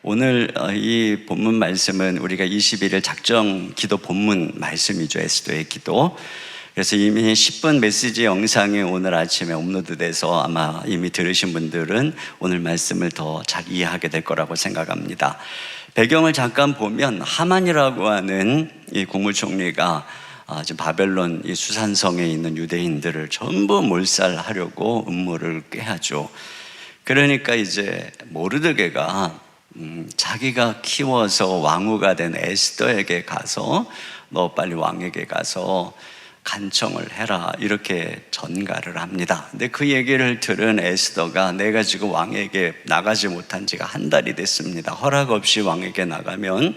오늘 이 본문 말씀은 우리가 21일 작정 기도 본문 말씀이죠. 에스더의 기도. 그래서 이미 10분 메시지 영상이 오늘 아침에 업로드돼서 아마 이미 들으신 분들은 오늘 말씀을 더 잘 이해하게 될 거라고 생각합니다. 배경을 잠깐 보면 하만이라고 하는 이 국무총리가 지금 바벨론 이 수산성에 있는 유대인들을 전부 몰살하려고 음모를 꾀하죠. 그러니까 이제 모르드게가 자기가 키워서 왕후가 된 에스더에게 가서 너 빨리 왕에게 가서 간청을 해라 이렇게 전가를 합니다. 근데 그 얘기를 들은 에스더가 내가 지금 왕에게 나가지 못한 지가 한 달이 됐습니다. 허락 없이 왕에게 나가면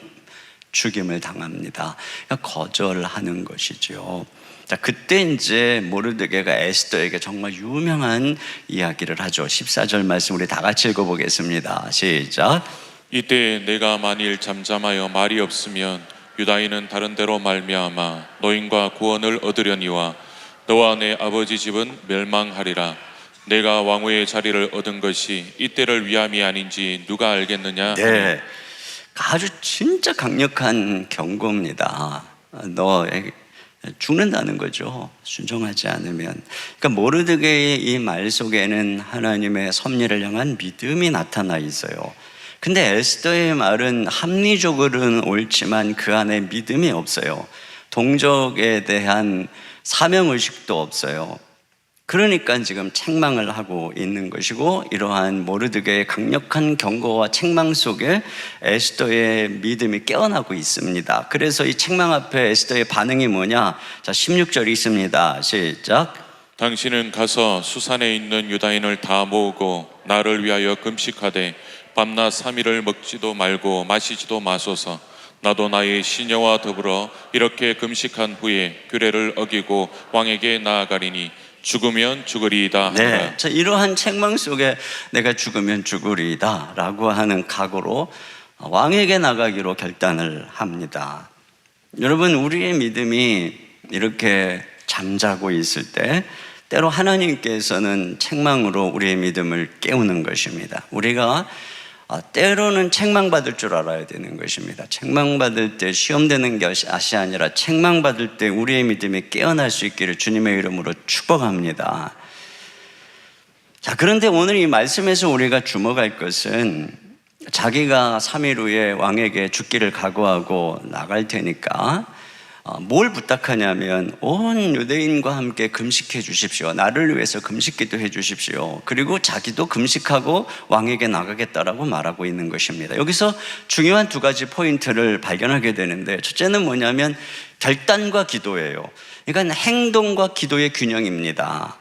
죽임을 당합니다. 그러니까 거절하는 것이죠. 자, 그때 이제 모르드게가 에스더에게 정말 유명한 이야기를 하죠. 14절 말씀 우리 다 같이 읽어보겠습니다. 시작. 이때 내가 만일 잠잠하여 말이 없으면 유다인은 다른 데로 말미암아 노인과 구원을 얻으려니와 너와 내 아버지 집은 멸망하리라. 내가 왕후의 자리를 얻은 것이 이때를 위함이 아닌지 누가 알겠느냐? 네, 아주 진짜 강력한 경고입니다. 너 죽는다는 거죠. 순종하지 않으면. 그러니까 모르드게의 이 말 속에는 하나님의 섭리를 향한 믿음이 나타나 있어요. 근데 에스더의 말은 합리적으로는 옳지만 그 안에 믿음이 없어요. 동족에 대한 사명의식도 없어요. 그러니까 지금 책망을 하고 있는 것이고, 이러한 모르드게의 강력한 경고와 책망 속에 에스더의 믿음이 깨어나고 있습니다. 그래서 이 책망 앞에 에스더의 반응이 뭐냐? 자, 16절이 있습니다. 시작. 당신은 가서 수산에 있는 유다인을 다 모으고 나를 위하여 금식하되 밤낮 3일을 먹지도 말고 마시지도 마소서. 나도 나의 시녀와 더불어 이렇게 금식한 후에 규례를 어기고 왕에게 나아가리니 죽으면 죽으리이다 하라. 네, 자, 이러한 책망 속에 내가 죽으면 죽으리이다 라고 하는 각오로 왕에게 나가기로 결단을 합니다. 여러분, 우리의 믿음이 이렇게 잠자고 있을 때 때로 하나님께서는 책망으로 우리의 믿음을 깨우는 것입니다. 우리가 때로는 책망받을 줄 알아야 되는 것입니다. 책망받을 때 시험되는 것이 아니라 책망받을 때 우리의 믿음이 깨어날 수 있기를 주님의 이름으로 축복합니다. 자, 그런데 오늘 이 말씀에서 우리가 주목할 것은 자기가 3일 후에 왕에게 죽기를 각오하고 나갈 테니까 뭘 부탁하냐면 온 유대인과 함께 금식해 주십시오. 나를 위해서 금식기도 해 주십시오. 그리고 자기도 금식하고 왕에게 나가겠다라고 말하고 있는 것입니다. 여기서 중요한 두 가지 포인트를 발견하게 되는데, 첫째는 뭐냐면 결단과 기도예요. 그러니까 행동과 기도의 균형입니다.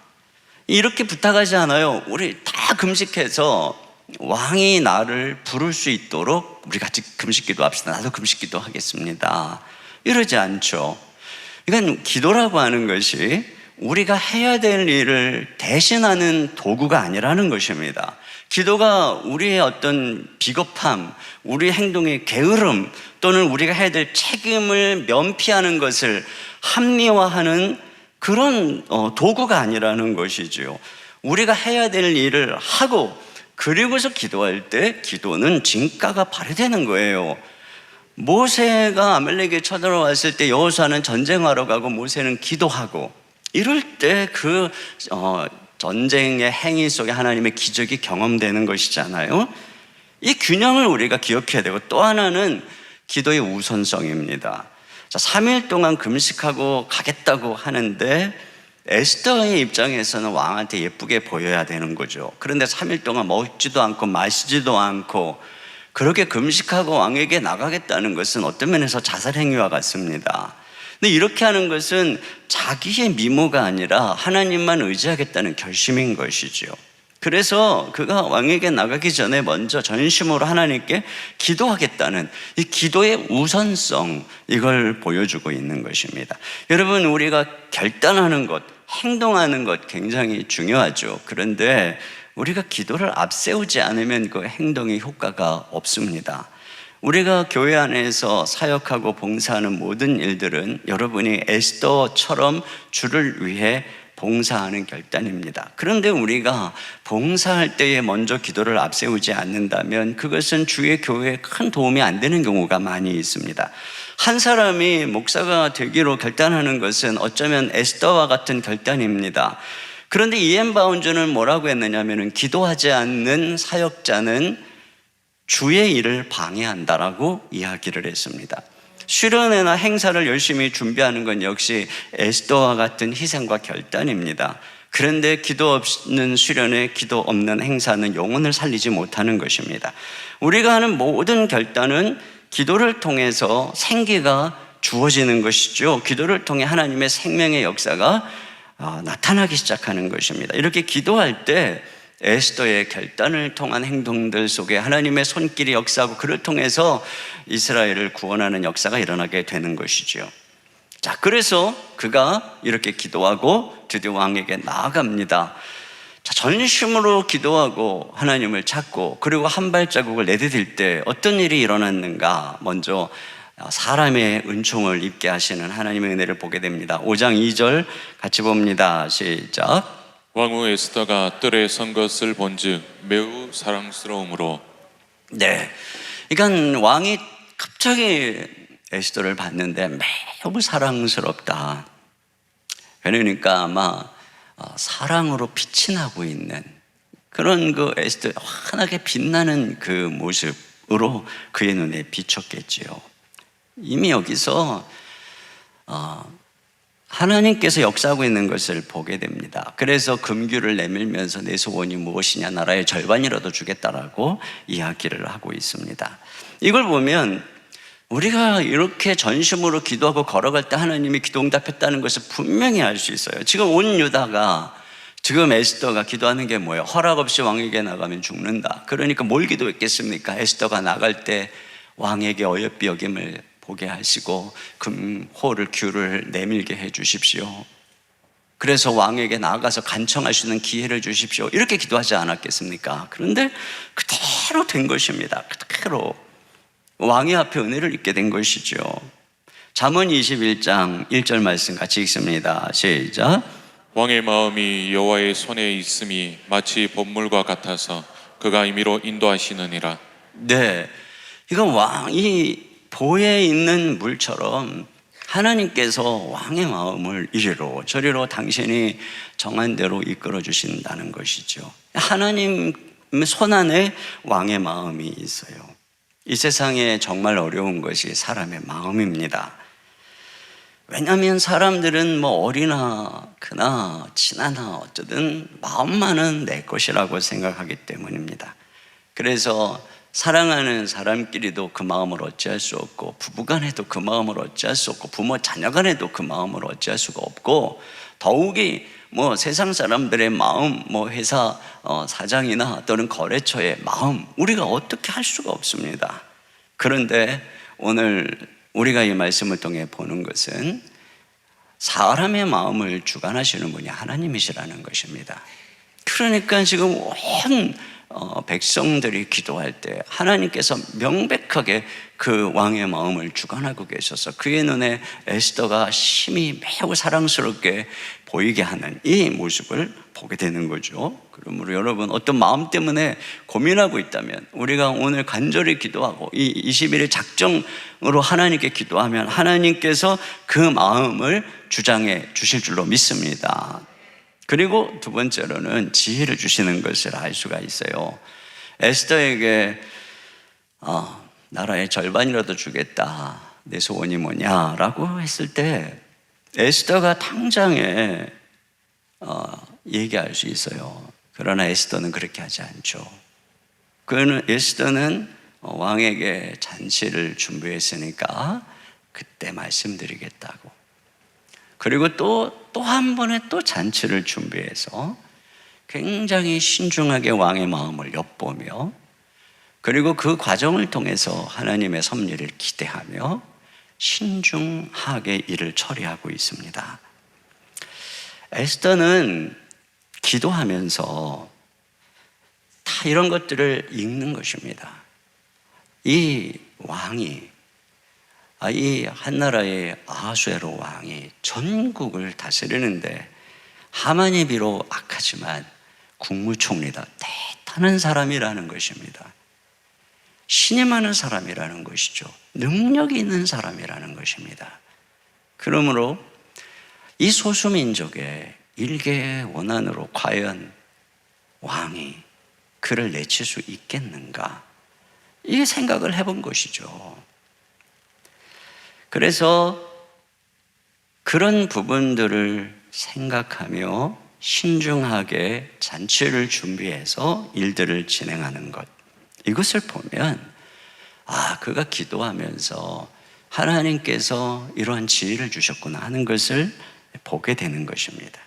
이렇게 부탁하지 않아요. 우리 다 금식해서 왕이 나를 부를 수 있도록 우리 같이 금식기도 합시다. 나도 금식기도 하겠습니다. 이러지 않죠. 그러니까 기도라고 하는 것이 우리가 해야 될 일을 대신하는 도구가 아니라는 것입니다. 기도가 우리의 어떤 비겁함, 우리 행동의 게으름, 또는 우리가 해야 될 책임을 면피하는 것을 합리화하는 그런 도구가 아니라는 것이죠. 우리가 해야 될 일을 하고 그리고서 기도할 때 기도는 진가가 발휘되는 거예요. 모세가 아말렉에 쳐들어왔을 때 여호수아는 전쟁하러 가고 모세는 기도하고, 이럴 때 그 전쟁의 행위 속에 하나님의 기적이 경험되는 것이잖아요. 이 균형을 우리가 기억해야 되고, 또 하나는 기도의 우선성입니다. 자, 3일 동안 금식하고 가겠다고 하는데 에스더의 입장에서는 왕한테 예쁘게 보여야 되는 거죠. 그런데 3일 동안 먹지도 않고 마시지도 않고 그렇게 금식하고 왕에게 나가겠다는 것은 어떤 면에서 자살행위와 같습니다. 근데 이렇게 하는 것은 자기의 미모가 아니라 하나님만 의지하겠다는 결심인 것이죠. 그래서 그가 왕에게 나가기 전에 먼저 전심으로 하나님께 기도하겠다는 이 기도의 우선성, 이걸 보여주고 있는 것입니다. 여러분, 우리가 결단하는 것, 행동하는 것 굉장히 중요하죠. 그런데 우리가 기도를 앞세우지 않으면 그 행동의 효과가 없습니다. 우리가 교회 안에서 사역하고 봉사하는 모든 일들은 여러분이 에스더처럼 주를 위해 봉사하는 결단입니다. 그런데 우리가 봉사할 때에 먼저 기도를 앞세우지 않는다면 그것은 주의 교회에 큰 도움이 안 되는 경우가 많이 있습니다. 한 사람이 목사가 되기로 결단하는 것은 어쩌면 에스더와 같은 결단입니다. 그런데 이엔 바운즈는 뭐라고 했느냐면 기도하지 않는 사역자는 주의 일을 방해한다라고 이야기를 했습니다. 수련회나 행사를 열심히 준비하는 건 역시 에스더와 같은 희생과 결단입니다. 그런데 기도 없는 수련회, 기도 없는 행사는 영혼을 살리지 못하는 것입니다. 우리가 하는 모든 결단은 기도를 통해서 생기가 주어지는 것이죠. 기도를 통해 하나님의 생명의 역사가 나타나기 시작하는 것입니다. 이렇게 기도할 때 에스더의 결단을 통한 행동들 속에 하나님의 손길이 역사하고 그를 통해서 이스라엘을 구원하는 역사가 일어나게 되는 것이죠. 자, 그래서 그가 이렇게 기도하고 드디어 왕에게 나아갑니다. 자, 전심으로 기도하고 하나님을 찾고 그리고 한 발자국을 내디딜 때 어떤 일이 일어났는가? 먼저 사람의 은총을 입게 하시는 하나님의 은혜를 보게 됩니다. 5장 2절 같이 봅니다. 시작. 왕후 에스더가 뜰에 선 것을 본즉 매우 사랑스러움으로. 네, 그러니까 왕이 갑자기 에스더를 봤는데 매우 사랑스럽다. 그러니까 아마 사랑으로 빛이 나고 있는 그런 그 에스더 환하게 빛나는 그 모습으로 그의 눈에 비쳤겠지요. 이미 여기서 하나님께서 역사하고 있는 것을 보게 됩니다. 그래서 금규를 내밀면서 내 소원이 무엇이냐, 나라의 절반이라도 주겠다라고 이야기를 하고 있습니다. 이걸 보면 우리가 이렇게 전심으로 기도하고 걸어갈 때 하나님이 기도 응답했다는 것을 분명히 알 수 있어요. 지금 온 유다가, 지금 에스더가 기도하는 게 뭐예요? 허락 없이 왕에게 나가면 죽는다. 그러니까 뭘 기도했겠습니까? 에스더가 나갈 때 왕에게 어여삐 여김을 보게 하시고 금호를 규를 내밀게 해 주십시오. 그래서 왕에게 나아가서 간청할 수 있는 기회를 주십시오. 이렇게 기도하지 않았겠습니까? 그런데 그대로 된 것입니다. 그대로 왕의 앞에 은혜를 입게 된 것이죠. 잠언 21장 1절 말씀 같이 읽습니다. 시작. 왕의 마음이 여호와의 손에 있음이 마치 봇물과 같아서 그가 임의로 인도하시느니라. 네, 이건 왕이 보에 있는 물처럼 하나님께서 왕의 마음을 이리로 저리로 당신이 정한 대로 이끌어 주신다는 것이죠. 하나님 손 안에 왕의 마음이 있어요. 이 세상에 정말 어려운 것이 사람의 마음입니다. 왜냐하면 사람들은 뭐 어리나 크나 친하나 어쩌든 마음만은 내 것이라고 생각하기 때문입니다. 그래서 사랑하는 사람끼리도 그 마음을 어찌할 수 없고, 부부간에도 그 마음을 어찌할 수 없고, 부모 자녀간에도 그 마음을 어찌할 수가 없고, 더욱이 뭐 세상 사람들의 마음, 뭐 회사 사장이나 또는 거래처의 마음, 우리가 어떻게 할 수가 없습니다. 그런데 오늘 우리가 이 말씀을 통해 보는 것은 사람의 마음을 주관하시는 분이 하나님이시라는 것입니다. 그러니까 지금 온 백성들이 기도할 때 하나님께서 명백하게 그 왕의 마음을 주관하고 계셔서 그의 눈에 에스더가 심히 매우 사랑스럽게 보이게 하는 이 모습을 보게 되는 거죠. 그러므로 여러분, 어떤 마음 때문에 고민하고 있다면 우리가 오늘 간절히 기도하고 이 21일 작정으로 하나님께 기도하면 하나님께서 그 마음을 주장해 주실 줄로 믿습니다. 그리고 두 번째로는 지혜를 주시는 것을 알 수가 있어요. 에스더에게 나라의 절반이라도 주겠다, 내 소원이 뭐냐라고 했을 때 에스더가 당장에 얘기할 수 있어요. 그러나 에스더는 그렇게 하지 않죠. 에스더는 왕에게 잔치를 준비했으니까 그때 말씀드리겠다고. 그리고 또 한 번의 또 잔치를 준비해서 굉장히 신중하게 왕의 마음을 엿보며, 그리고 그 과정을 통해서 하나님의 섭리를 기대하며 신중하게 일을 처리하고 있습니다. 에스더는 기도하면서 다 이런 것들을 읽는 것입니다. 이 왕이, 이 한나라의 아하수에로 왕이 전국을 다스리는데 하만이 비록 악하지만 국무총리다. 대단한 사람이라는 것입니다. 신이 많은 사람이라는 것이죠. 능력이 있는 사람이라는 것입니다. 그러므로 이 소수민족의 일개의 원한으로 과연 왕이 그를 내칠 수 있겠는가? 이 생각을 해본 것이죠. 그래서 그런 부분들을 생각하며 신중하게 잔치를 준비해서 일들을 진행하는 것, 이것을 보면 그가 기도하면서 하나님께서 이러한 지혜를 주셨구나 하는 것을 보게 되는 것입니다.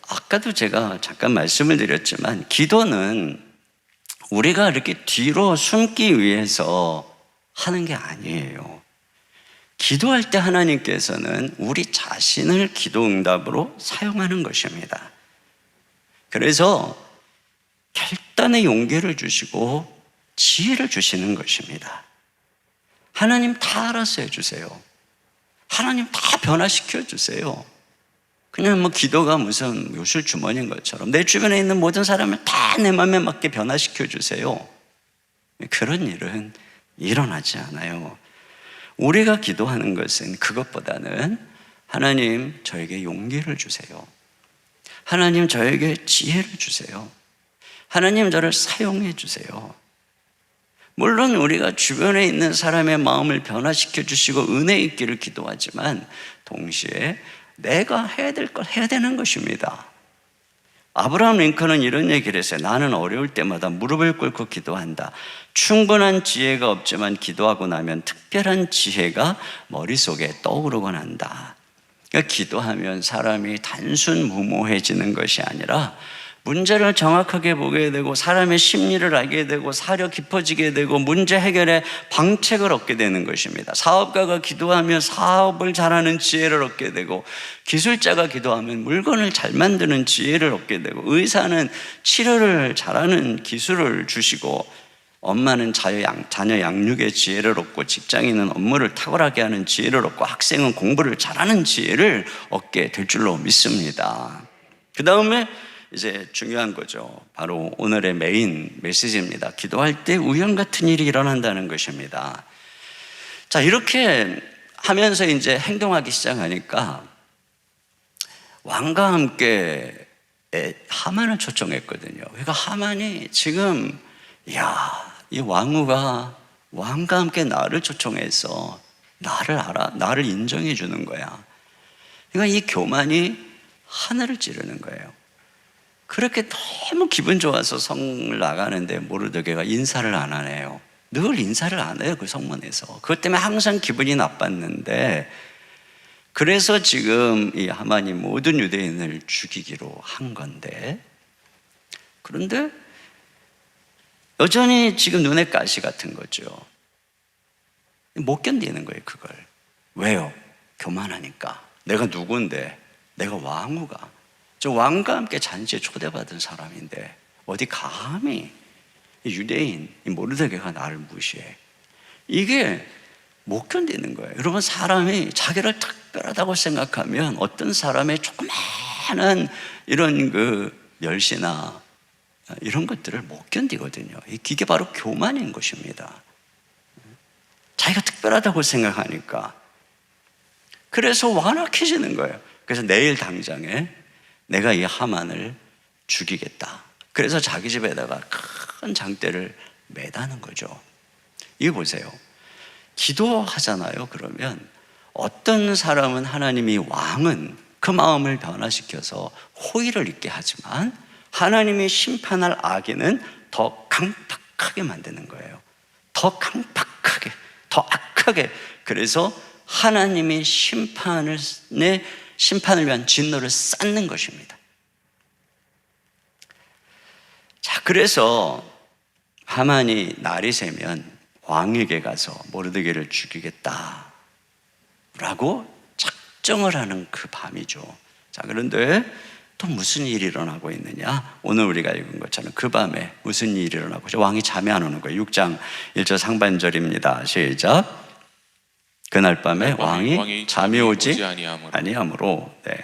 아까도 제가 잠깐 말씀을 드렸지만 기도는 우리가 이렇게 뒤로 숨기 위해서 하는 게 아니에요. 기도할 때 하나님께서는 우리 자신을 기도 응답으로 사용하는 것입니다. 그래서 결단의 용기를 주시고 지혜를 주시는 것입니다. 하나님 다 알아서 해주세요. 하나님 다 변화시켜 주세요. 그냥 기도가 무슨 요술 주머니인 것처럼 내 주변에 있는 모든 사람을 다 내 마음에 맞게 변화시켜 주세요. 그런 일은 일어나지 않아요. 우리가 기도하는 것은 그것보다는 하나님 저에게 용기를 주세요. 하나님 저에게 지혜를 주세요. 하나님 저를 사용해 주세요. 물론 우리가 주변에 있는 사람의 마음을 변화시켜 주시고 은혜 있기를 기도하지만 동시에 내가 해야 될 걸 해야 되는 것입니다. 아브라함 링컨은 이런 얘기를 했어요. 나는 어려울 때마다 무릎을 꿇고 기도한다. 충분한 지혜가 없지만 기도하고 나면 특별한 지혜가 머릿속에 떠오르곤 한다. 그러니까 기도하면 사람이 단순 무모해지는 것이 아니라 문제를 정확하게 보게 되고 사람의 심리를 알게 되고 사려 깊어지게 되고 문제 해결에 방책을 얻게 되는 것입니다. 사업가가 기도하면 사업을 잘하는 지혜를 얻게 되고 기술자가 기도하면 물건을 잘 만드는 지혜를 얻게 되고 의사는 치료를 잘하는 기술을 주시고 엄마는 자녀 양육의 지혜를 얻고 직장인은 업무를 탁월하게 하는 지혜를 얻고 학생은 공부를 잘하는 지혜를 얻게 될 줄로 믿습니다. 그 다음에 이제 중요한 거죠. 바로 오늘의 메인 메시지입니다. 기도할 때 우연 같은 일이 일어난다는 것입니다. 자, 이렇게 하면서 이제 행동하기 시작하니까 왕과 함께 하만을 초청했거든요. 그러니까 하만이 지금 이 왕후가 왕과 함께 나를 초청해서 나를 알아, 나를 인정해 주는 거야. 그러니까 이 교만이 하늘을 찌르는 거예요. 그렇게 너무 기분 좋아서 성을 나가는데 모르드게가 인사를 안 하네요. 늘 인사를 안 해요, 그 성문에서. 그것 때문에 항상 기분이 나빴는데 그래서 지금 이 하만이 모든 유대인을 죽이기로 한 건데 그런데 여전히 지금 눈에 가시 같은 거죠. 못 견디는 거예요, 그걸. 왜요? 교만하니까. 내가 누군데? 내가 왕후가. 저 왕과 함께 잔치에 초대받은 사람인데 어디 감히 유대인 이 모르드게가 나를 무시해. 이게 못 견디는 거예요. 여러분, 사람이 자기를 특별하다고 생각하면 어떤 사람의 조그마한 이런 멸시나 이런 것들을 못 견디거든요. 이게 바로 교만인 것입니다. 자기가 특별하다고 생각하니까. 그래서 완악해지는 거예요. 그래서 내일 당장에 내가 이 하만을 죽이겠다. 그래서 자기 집에다가 큰 장대를 매다는 거죠. 이거 보세요. 기도하잖아요. 그러면 어떤 사람은 하나님이 왕은 그 마음을 변화시켜서 호의를 있게 하지만 하나님이 심판할 악인은 더 강팍하게 만드는 거예요. 더 강팍하게, 더 악하게. 그래서 하나님이 심판을 위한 진노를 쌓는 것입니다. 자, 그래서 하만이 날이 새면 왕에게 가서 모르드게를 죽이겠다라고 작정을 하는 그 밤이죠. 자, 그런데 또 무슨 일이 일어나고 있느냐? 오늘 우리가 읽은 것처럼 그 밤에 무슨 일이 일어나고 있죠? 왕이 잠이 안 오는 거예요. 6장 1절 상반절입니다. 시작. 그날 밤에 왕이 잠이 오지 아니하므로. 네.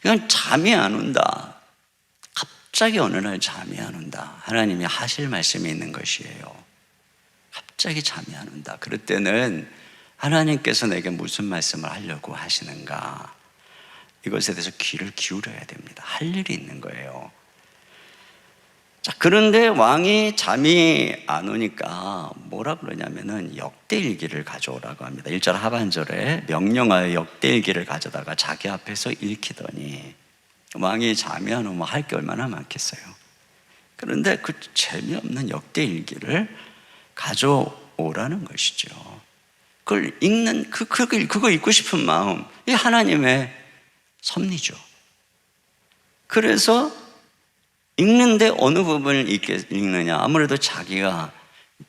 이건 잠이 안 온다. 갑자기 어느 날 잠이 안 온다. 하나님이 하실 말씀이 있는 것이에요. 갑자기 잠이 안 온다. 그럴 때는 하나님께서 내게 무슨 말씀을 하려고 하시는가, 이것에 대해서 귀를 기울여야 됩니다. 할 일이 있는 거예요. 자, 그런데 왕이 잠이 안 오니까 뭐라 그러냐면은 역대일기를 가져오라고 합니다. 1절 하반절에 명령하여 역대일기를 가져다가 자기 앞에서 읽히더니, 왕이 잠이 안 오면 할 게 얼마나 많겠어요. 그런데 그 재미없는 역대일기를 가져오라는 것이죠. 그걸 읽는 그거 읽고 싶은 마음, 이 하나님의 섭리죠. 그래서 읽는데 어느 부분을 읽느냐, 아무래도 자기가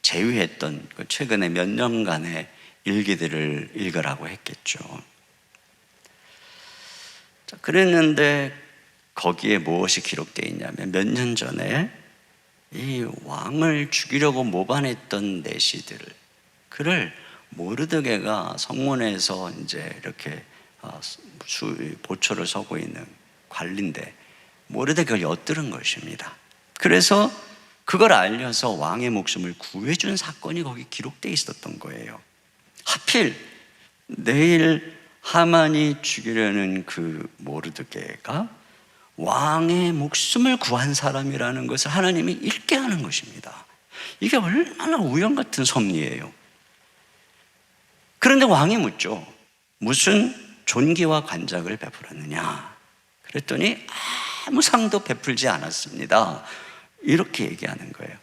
제위했던 그 최근에 몇 년간의 일기들을 읽으라고 했겠죠. 자, 그랬는데 거기에 무엇이 기록되어 있냐면, 몇 년 전에 이 왕을 죽이려고 모반했던 내시들을, 그를 모르드게가 성문에서 이제 이렇게 보초를 서고 있는 관리인데 모르드게를 엿들은 것입니다. 그래서 그걸 알려서 왕의 목숨을 구해준 사건이 거기 기록되어 있었던 거예요. 하필 내일 하만이 죽이려는 그 모르드게가 왕의 목숨을 구한 사람이라는 것을 하나님이 읽게 하는 것입니다. 이게 얼마나 우연 같은 섭리예요. 그런데 왕이 묻죠. 무슨 존귀와 관작을 베풀었느냐? 그랬더니 아무 상도 베풀지 않았습니다. 이렇게 얘기하는 거예요.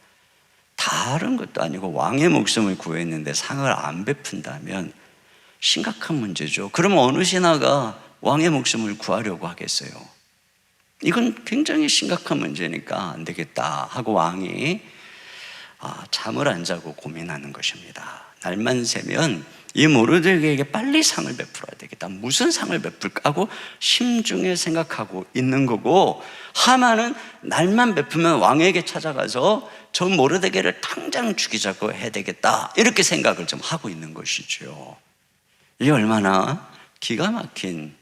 다른 것도 아니고 왕의 목숨을 구했는데 상을 안 베푼다면 심각한 문제죠. 그러면 어느 신하가 왕의 목숨을 구하려고 하겠어요? 이건 굉장히 심각한 문제니까 안 되겠다 하고 왕이 잠을 안 자고 고민하는 것입니다. 날만 새면 이 모르드게에게 빨리 상을 베풀어야 되겠다. 무슨 상을 베풀까 하고 심중에 생각하고 있는 거고, 하만은 날만 베풀면 왕에게 찾아가서 저 모르드게를 당장 죽이자고 해야 되겠다, 이렇게 생각을 좀 하고 있는 것이죠. 이게 얼마나 기가 막힌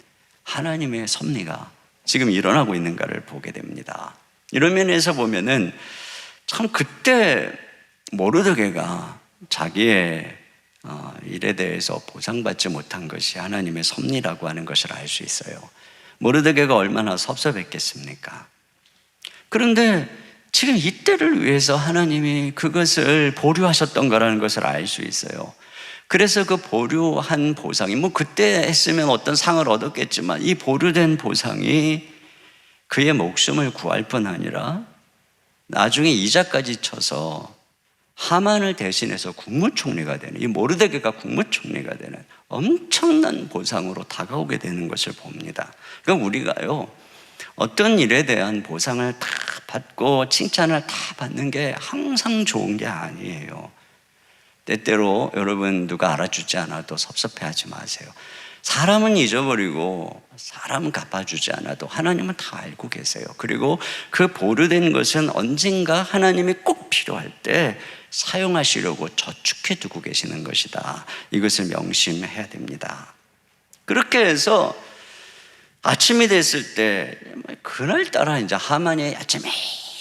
하나님의 섭리가 지금 일어나고 있는가를 보게 됩니다. 이런 면에서 보면은 참 그때 모르드게가 자기의 일에 대해서 보상받지 못한 것이 하나님의 섭리라고 하는 것을 알 수 있어요. 모르드게가 얼마나 섭섭했겠습니까? 그런데 지금 이때를 위해서 하나님이 그것을 보류하셨던 거라는 것을 알 수 있어요. 그래서 그 보류한 보상이, 뭐 그때 했으면 어떤 상을 얻었겠지만 이 보류된 보상이 그의 목숨을 구할 뿐 아니라 나중에 이자까지 쳐서 하만을 대신해서 국무총리가 되는, 이 모르드게가 국무총리가 되는 엄청난 보상으로 다가오게 되는 것을 봅니다. 그러니까 우리가요, 어떤 일에 대한 보상을 다 받고 칭찬을 다 받는 게 항상 좋은 게 아니에요. 때때로 여러분 누가 알아주지 않아도 섭섭해하지 마세요. 사람은 잊어버리고 사람은 갚아주지 않아도 하나님은 다 알고 계세요. 그리고 그 보류된 것은 언젠가 하나님이 꼭 필요할 때 사용하시려고 저축해 두고 계시는 것이다. 이것을 명심해야 됩니다. 그렇게 해서 아침이 됐을 때 그날따라 이제 하만이 아침에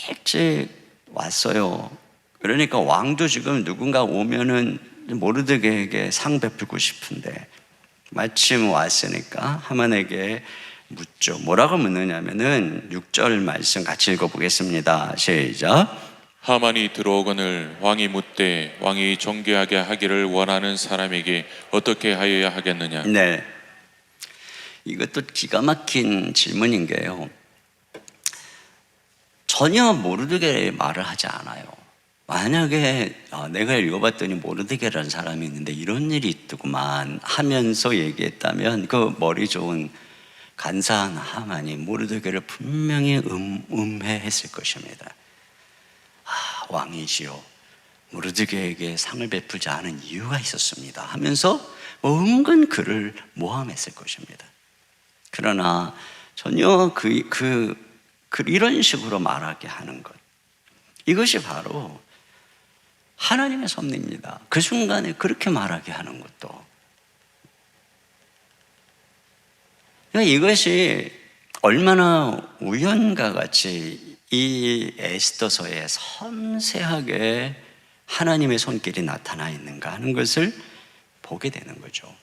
일찍 왔어요. 그러니까 왕도 지금 누군가 오면은 모르드게에게 상 베풀고 싶은데 마침 왔으니까 하만에게 묻죠. 뭐라고 묻느냐면은 6절 말씀 같이 읽어보겠습니다. 시작. 하만이 들어오거늘 왕이 묻되 왕이 존귀하게 하기를 원하는 사람에게 어떻게 하여야 하겠느냐? 네, 이것도 기가 막힌 질문인 게요, 전혀 모르드게 말을 하지 않아요. 만약에 내가 읽어봤더니 모르드게라는 사람이 있는데 이런 일이 있더구만 하면서 얘기했다면 그 머리 좋은 간사한 하만이 모르드게를 분명히 음해했을 것입니다. 왕이시여, 모르드게에게 상을 베풀지 않은 이유가 있었습니다 하면서 은근 그를 모함했을 것입니다. 그러나 전혀 이런 식으로 말하게 하는 것, 이것이 바로 하나님의 섭리입니다. 그 순간에 그렇게 말하게 하는 것도. 그러니까 이것이 얼마나 우연과 같이 이 에스더서에 섬세하게 하나님의 손길이 나타나 있는가 하는 것을 보게 되는 거죠.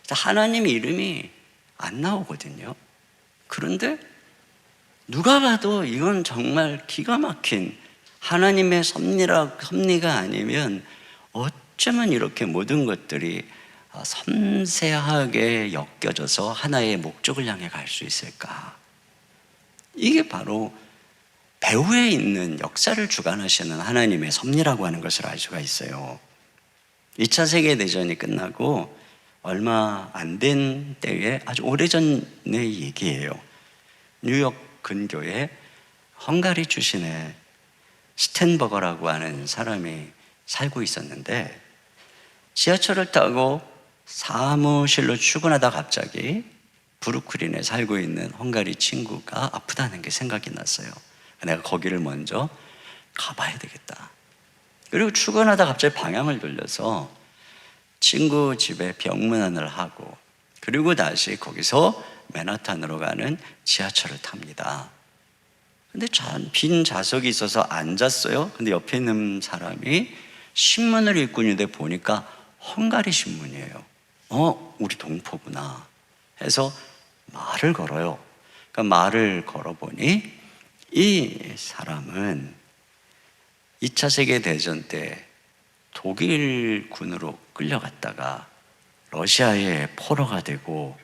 하나님 이름이 안 나오거든요. 그런데 누가 봐도 이건 정말 기가 막힌 하나님의 섭리가 아니면 어쩌면 이렇게 모든 것들이 섬세하게 엮여져서 하나의 목적을 향해 갈 수 있을까? 이게 바로 배후에 있는 역사를 주관하시는 하나님의 섭리라고 하는 것을 알 수가 있어요. 2차 세계대전이 끝나고 얼마 안 된 때에 아주 오래전의 얘기예요. 뉴욕 근교에 헝가리 출신의 스텐버거라고 하는 사람이 살고 있었는데 지하철을 타고 사무실로 출근하다 갑자기 브루클린에 살고 있는 헝가리 친구가 아프다는 게 생각이 났어요. 내가 거기를 먼저 가봐야 되겠다. 그리고 출근하다 갑자기 방향을 돌려서 친구 집에 병문안을 하고 그리고 다시 거기서 맨하탄으로 가는 지하철을 탑니다. 근데 빈 좌석이 있어서 앉았어요. 근데 옆에 있는 사람이 신문을 읽고 있는데 보니까 헝가리 신문이에요. 우리 동포구나 해서 말을 걸어요. 그러니까 말을 걸어보니 이 사람은 2차 세계대전 때 독일군으로 끌려갔다가 러시아의 포로가 되고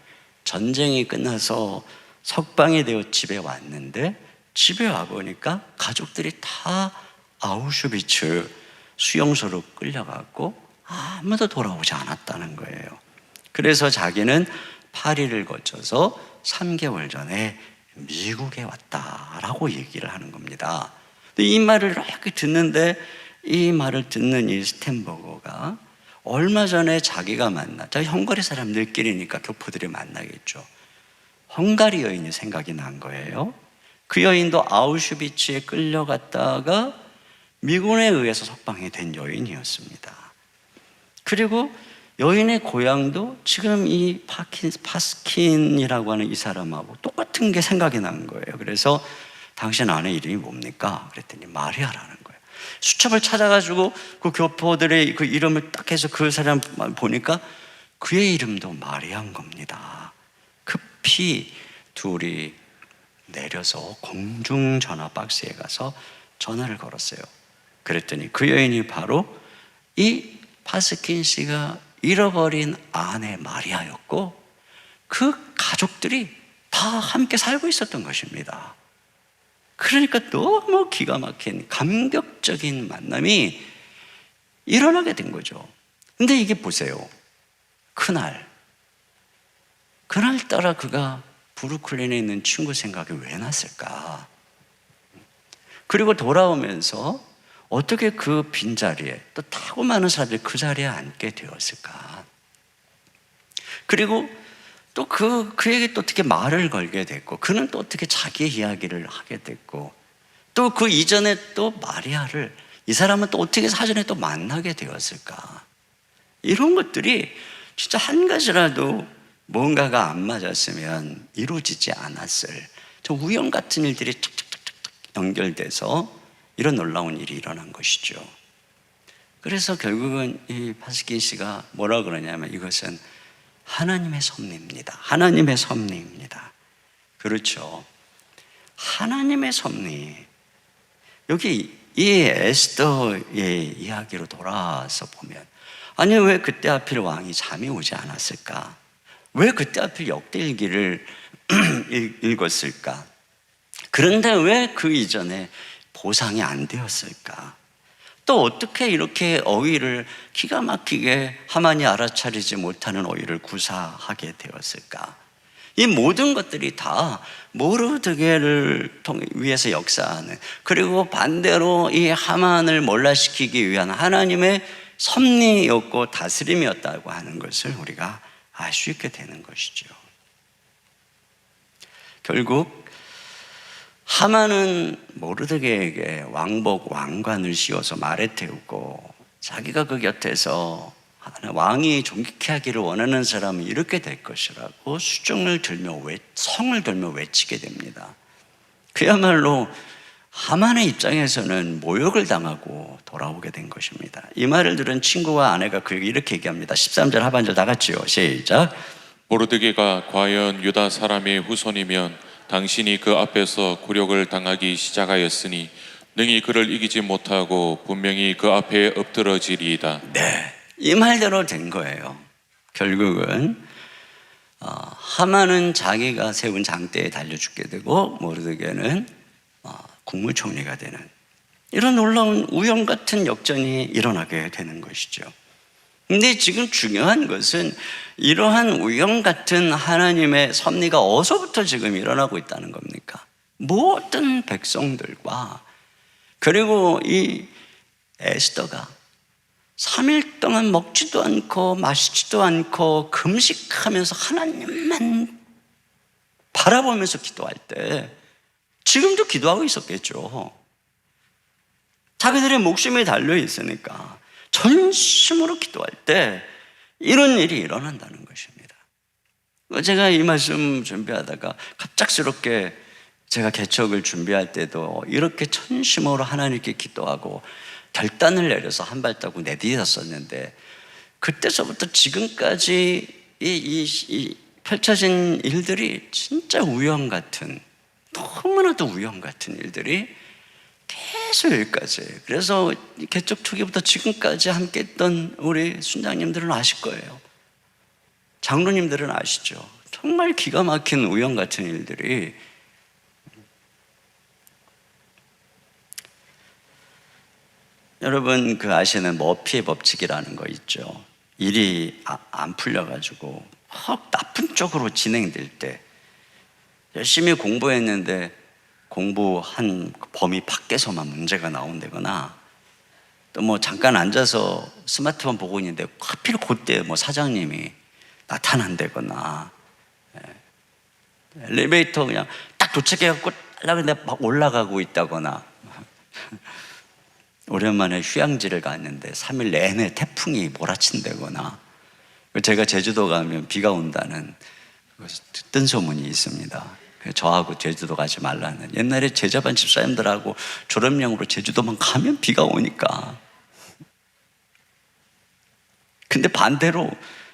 전쟁이 끝나서 석방이 되어 집에 왔는데 집에 와보니까 가족들이 다 아우슈비츠 수용소로 끌려갔고 아무도 돌아오지 않았다는 거예요. 그래서 자기는 파리를 거쳐서 3개월 전에 미국에 왔다라고 얘기를 하는 겁니다. 근데 이 말을 이렇게 듣는데 이 말을 듣는 이 스텐버거가 얼마 전에 자기가 헝가리 사람들끼리니까 교포들이 만나겠죠. 헝가리 여인이 생각이 난 거예요. 그 여인도 아우슈비츠에 끌려갔다가 미군에 의해서 석방이 된 여인이었습니다. 그리고 여인의 고향도 지금 이 파스킨이라고 하는 이 사람하고 똑같은 게 생각이 난 거예요. 그래서 당신 아내 이름이 뭡니까? 그랬더니 마리아라는 거예요. 수첩을 찾아가지고 그 교포들의 그 이름을 딱 해서 그 사람 보니까 그의 이름도 마리아인 겁니다. 급히 둘이 내려서 공중전화 박스에 가서 전화를 걸었어요. 그랬더니 그 여인이 바로 이 파스킨 씨가 잃어버린 아내 마리아였고 그 가족들이 다 함께 살고 있었던 것입니다. 그러니까 너무 기가 막힌 감격적인 만남이 일어나게 된 거죠. 근데 이게 보세요. 그날따라 그가 브루클린에 있는 친구 생각이 왜 났을까? 그리고 돌아오면서 어떻게 그 빈자리에 또 타고 많은 사람들이 그 자리에 앉게 되었을까? 그리고 또 그에게 또 어떻게 말을 걸게 됐고, 그는 또 어떻게 자기의 이야기를 하게 됐고, 또 그 이전에 또 마리아를 이 사람은 또 어떻게 사전에 또 만나게 되었을까? 이런 것들이 진짜 한 가지라도 뭔가가 안 맞았으면 이루어지지 않았을 저 우연 같은 일들이 착착착착 연결돼서 이런 놀라운 일이 일어난 것이죠. 그래서 결국은 이 파스킨 씨가 뭐라 그러냐면 이것은 하나님의 섭리입니다. 하나님의 섭리입니다. 그렇죠. 하나님의 섭리. 여기 이 에스더의 이야기로 돌아와서 보면, 아니 왜 그때 하필 왕이 잠이 오지 않았을까? 왜 그때 하필 역대일기를 읽었을까? 그런데 왜 그 이전에 보상이 안 되었을까? 또 어떻게 이렇게 어휘를 기가 막히게 하만이 알아차리지 못하는 어휘를 구사하게 되었을까? 이 모든 것들이 다 모르드게를 위해서 역사하는, 그리고 반대로 이 하만을 몰라시키기 위한 하나님의 섭리였고 다스림이었다고 하는 것을 우리가 알 수 있게 되는 것이죠. 결국 하만은 모르드게에게 왕복 왕관을 씌워서 말에 태우고 자기가 그 곁에서 왕이 존귀케 하기를 원하는 사람은 이렇게 될 것이라고 수종을 들며 성을 들며 외치게 됩니다. 그야말로 하만의 입장에서는 모욕을 당하고 돌아오게 된 것입니다. 이 말을 들은 친구와 아내가 그에게 이렇게 얘기합니다. 13절 하반절 다 같이요. 시작. 모르드게가 과연 유다 사람의 후손이면 당신이 그 앞에서 굴욕을 당하기 시작하였으니 능히 그를 이기지 못하고 분명히 그 앞에 엎드러지리이다. 네, 이 말대로 된 거예요. 결국은 하만은 자기가 세운 장대에 달려 죽게 되고 모르드게는 국무총리가 되는 이런 놀라운 우연 같은 역전이 일어나게 되는 것이죠. 근데 지금 중요한 것은 이러한 우연 같은 하나님의 섭리가 어디서부터 지금 일어나고 있다는 겁니까? 모든 백성들과 그리고 이 에스더가 3일 동안 먹지도 않고 마시지도 않고 금식하면서 하나님만 바라보면서 기도할 때 지금도 기도하고 있었겠죠. 자기들의 목숨이 달려 있으니까 전심으로 기도할 때 이런 일이 일어난다는 것입니다. 제가 이 말씀 준비하다가 갑작스럽게 제가 개척을 준비할 때도 이렇게 전심으로 하나님께 기도하고 결단을 내려서 한 발 따고 내디뎠었는데 그때서부터 지금까지 이 펼쳐진 일들이 진짜 우연 같은, 너무나도 우연 같은 일들이 계속 여기까지. 그래서 개척 초기부터 지금까지 함께 했던 우리 순장님들은 아실 거예요. 장로님들은 아시죠. 정말 기가 막힌 우연 같은 일들이 여러분 그 아시는 머피의 법칙이라는 거 있죠. 일이 안 풀려가지고 나쁜 쪽으로 진행될 때 열심히 공부했는데 공부한 범위 밖에서만 문제가 나온다거나 또 뭐 잠깐 앉아서 스마트폰 보고 있는데 하필 그때 뭐 사장님이 나타난다거나 엘리베이터 그냥 딱 도착해갖고 하려고 막 올라가고 있다거나 오랜만에 휴양지를 갔는데 3일 내내 태풍이 몰아친다거나 제가 제주도 가면 비가 온다는 듣던 소문이 있습니다. 저하고 제주도 가지 말라는. 옛날에 제자반 집사님들하고 졸업용으로 제주도만 가면 비가 오니까. 근데 반대로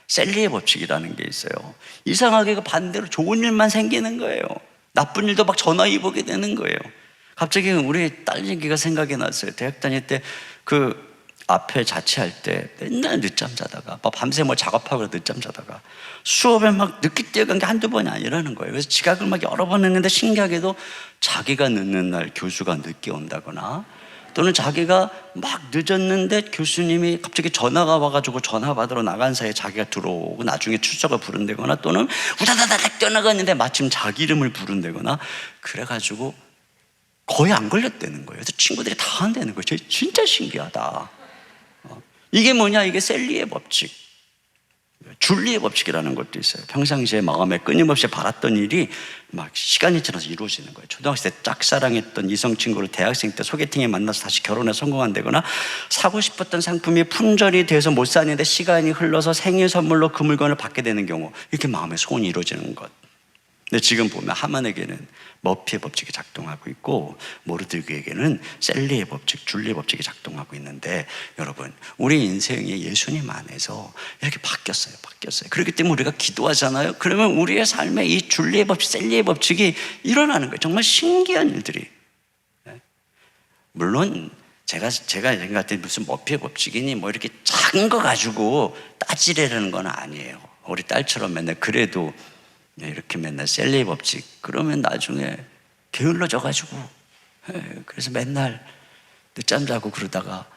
셀리의 법칙이라는 게 있어요. 이상하게 반대로 좋은 일만 생기는 거예요. 나쁜 일도 막 전화위복이 되는 거예요. 갑자기 우리 딸 얘기가 생각이 났어요. 대학 다닐 때 그 앞에 자취할 때 맨날 늦잠 자다가 밤새 뭐 작업하고 늦잠 자다가 수업에 막 늦게 뛰어간 게 한두 번이 아니라는 거예요. 그래서 지각을 막 여러 번 했는데 신기하게도 자기가 늦는 날 교수가 늦게 온다거나 또는 자기가 막 늦었는데 교수님이 갑자기 전화가 와가지고 전화 받으러 나간 사이에 자기가 들어오고 나중에 출석을 부른다거나 또는 우다다닥 뛰어나갔는데 마침 자기 이름을 부른다거나 그래가지고 거의 안 걸렸다는 거예요. 그래서 친구들이 다 한다는 거예요. 진짜 신기하다. 이게 뭐냐? 이게 셀리의 법칙, 줄리의 법칙이라는 것도 있어요. 평상시에 마음에 끊임없이 바랐던 일이 막 시간이 지나서 이루어지는 거예요. 초등학생 때 짝사랑했던 이성 친구를 대학생 때 소개팅에 만나서 다시 결혼에 성공한다거나 사고 싶었던 상품이 품절이 돼서 못 사는데 시간이 흘러서 생일 선물로 그 물건을 받게 되는 경우 이렇게 마음의 소원이 이루어지는 것. 근데 지금 보면 하만에게는 머피의 법칙이 작동하고 있고 모르드게에게는 셀리의 법칙, 줄리의 법칙이 작동하고 있는데 여러분 우리 인생이 예수님 안에서 이렇게 바뀌었어요. 그렇기 때문에 우리가 기도하잖아요. 그러면 우리의 삶에 이 줄리의 법칙, 셀리의 법칙이 일어나는 거예요. 정말 신기한 일들이. 물론 제가 생각할 때 무슨 머피의 법칙이니 뭐 이렇게 작은 거 가지고 따지려는 건 아니에요. 우리 딸처럼 맨날 그래도 이렇게 맨날 셀리의 법칙 그러면 나중에 게을러져가지고 그래서 맨날 늦잠 자고 그러다가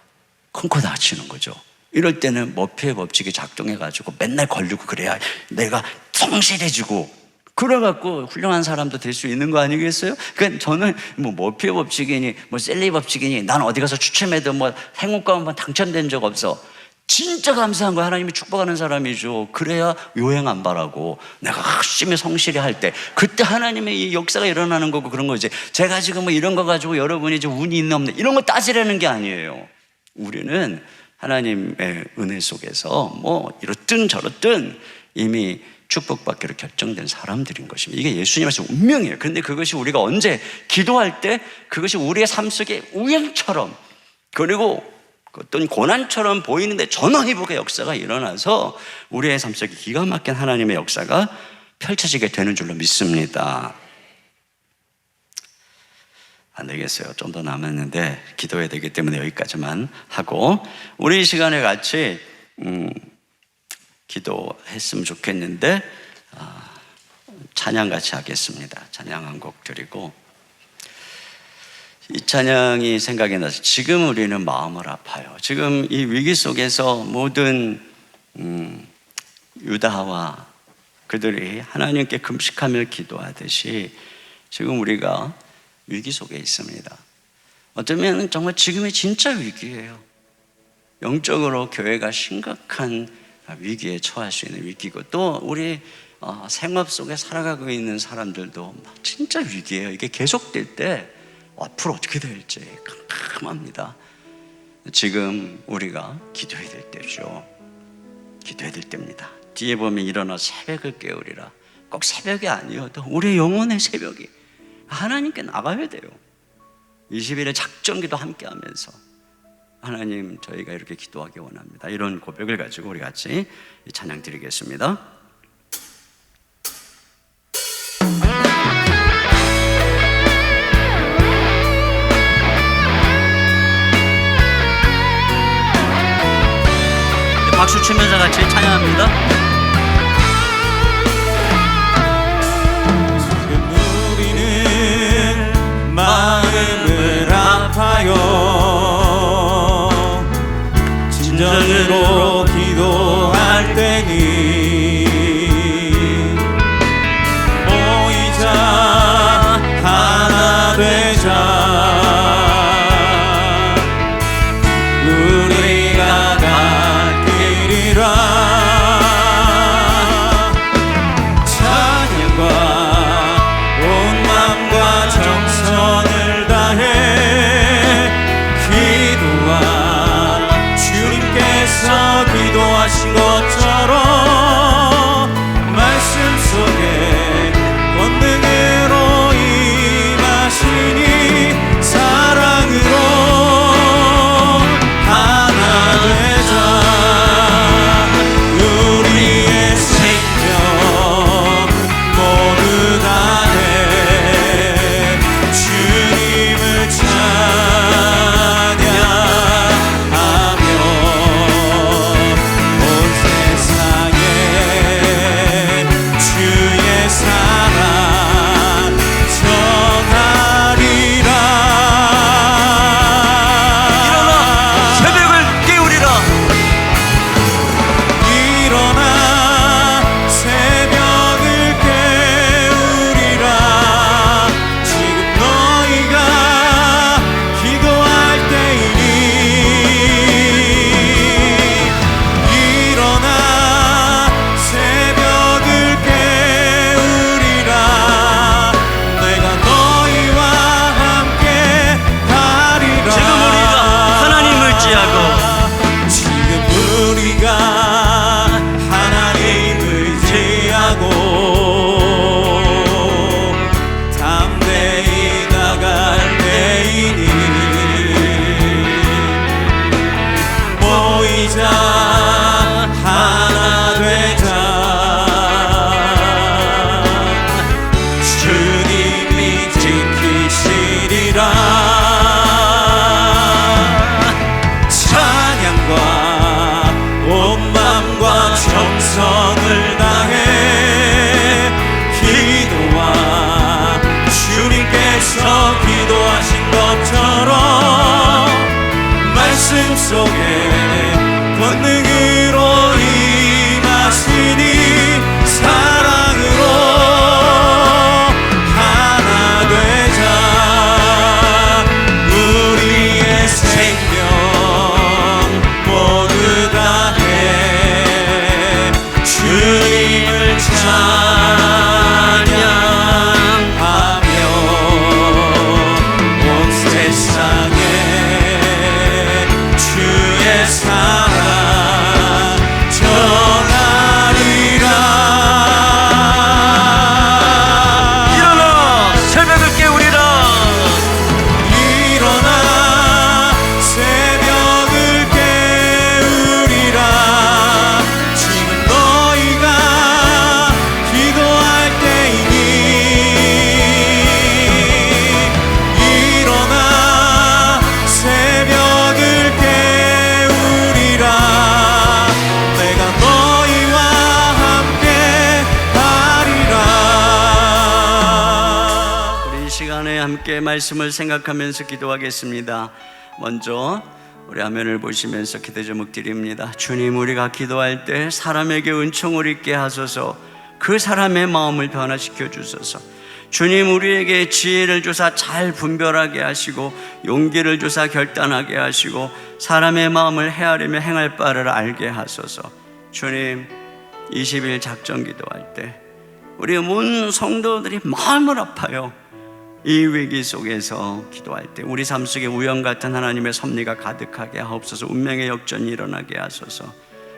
콩코 다치는 거죠. 이럴 때는 머피의 법칙이 작동해가지고 맨날 걸리고 그래야 내가 성실해지고 그래갖고 훌륭한 사람도 될 수 있는 거 아니겠어요? 그러니까 저는 뭐 머피의 법칙이니 뭐 셀리의 법칙이니 난 어디 가서 추첨해도 뭐 행운가 한번 당첨된 적 없어. 진짜 감사한 거야. 하나님이 축복하는 사람이죠. 그래야 요행 안 바라고 내가 열심히 성실히 할 때 그때 하나님의 이 역사가 일어나는 거고 그런 거지. 제가 지금 뭐 이런 거 가지고 여러분이 좀 운이 있나 없나 이런 거 따지려는 게 아니에요. 우리는 하나님의 은혜 속에서 뭐 이렇든 저렇든 이미 축복받기로 결정된 사람들인 것입니다. 이게 예수님의 운명이에요. 그런데 그것이 우리가 언제 기도할 때 그것이 우리의 삶 속에 우연처럼 그리고 어떤 고난처럼 보이는데 전화위복의 역사가 일어나서 우리의 삶 속에 기가 막힌 하나님의 역사가 펼쳐지게 되는 줄로 믿습니다. 안 되겠어요. 좀 더 남았는데 기도해야 되기 때문에 여기까지만 하고 우리 이 시간에 같이 기도했으면 좋겠는데 찬양 같이 하겠습니다. 찬양 한 곡 드리고 이 찬양이 생각이 나서 지금 우리는 마음을 아파요. 지금 이 위기 속에서 모든 유다와 그들이 하나님께 금식하며 기도하듯이 지금 우리가 위기 속에 있습니다. 어쩌면 정말 지금이 진짜 위기예요. 영적으로 교회가 심각한 위기에 처할 수 있는 위기고 또 우리 생업 속에 살아가고 있는 사람들도 진짜 위기예요. 이게 계속될 때 앞으로 어떻게 될지 깜깜합니다. 지금 우리가 기도해야 될 때죠. 기도해야 될 때입니다. 뒤에 보면 일어나 새벽을 깨우리라. 꼭 새벽이 아니어도 우리의 영혼의 새벽이 하나님께 나가야 돼요. 20일의 작정기도 함께 하면서 하나님 저희가 이렇게 기도하기 원합니다. 이런 고백을 가지고 우리 같이 찬양 드리겠습니다. 박수 치면서 같이 찬양합니다. 지금 우리는 마음을 아파요. 진정으로 기도할 때니 모이자 하나 되자. 우리가 갈 길이라 찬양과 온 마음과 정성을 다해 기도와 주님께서 기도하신 것처럼 말씀 속에 권능으로 임하시니 사랑으로 하나 되자. 우리의 생명 모두 다해 주님을 찬양하며 온 세상에 주의 사랑 전하리라. 새벽을 깨우리라. 일어나 새벽을 깨우리라. 지금 너희가 기도할 때이니 일어나 새벽을 깨우리라. 내가 너희와 함께 가리라. 지금 우리가 하나님을 지하고 지금 우리가 하나님을 지하고 담대히 나갈 때이니 모이자 하나 되자. 주님이 지키시리라. 찬양과 온 마음과 정성을 다해 기도와 주님께서 기도하신 것처럼 말씀 속에 권능으로 임하시니 사랑으로 하나 되자. 우리의 생명 모두 다해 주님을 찬양하며 온 세상에 주의 함께 말씀을 생각하면서 기도하겠습니다. 먼저 우리 화면을 보시면서 기도 제목 드립니다. 주님, 우리가 기도할 때 사람에게 은총을 있게 하소서. 그 사람의 마음을 변화시켜 주소서. 주님, 우리에게 지혜를 주사 잘 분별하게 하시고 용기를 주사 결단하게 하시고 사람의 마음을 헤아리며 행할 바를 알게 하소서. 주님, 20일 작전 기도할 때 우리 온 성도들이 마음을 아파요. 이 위기 속에서 기도할 때 우리 삶 속에 우연 같은 하나님의 섭리가 가득하게 하옵소서. 운명의 역전이 일어나게 하소서.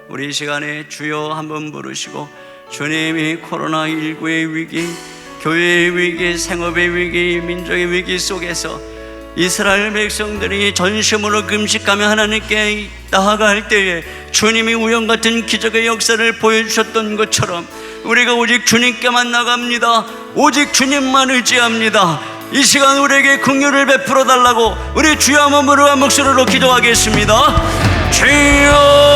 우리 이 시간에 주여 한번 부르시고, 주님이 코로나19의 위기, 교회의 위기, 생업의 위기, 민족의 위기 속에서 이스라엘 백성들이 전심으로 금식하며 하나님께 나아갈 때에 주님이 우연 같은 기적의 역사를 보여주셨던 것처럼 우리가 오직 주님께만 나갑니다. 오직 주님만 의지합니다. 이 시간 우리에게 긍휼을 베풀어 달라고 우리 주여 한번 부르고 한 목소리로 기도하겠습니다. 주여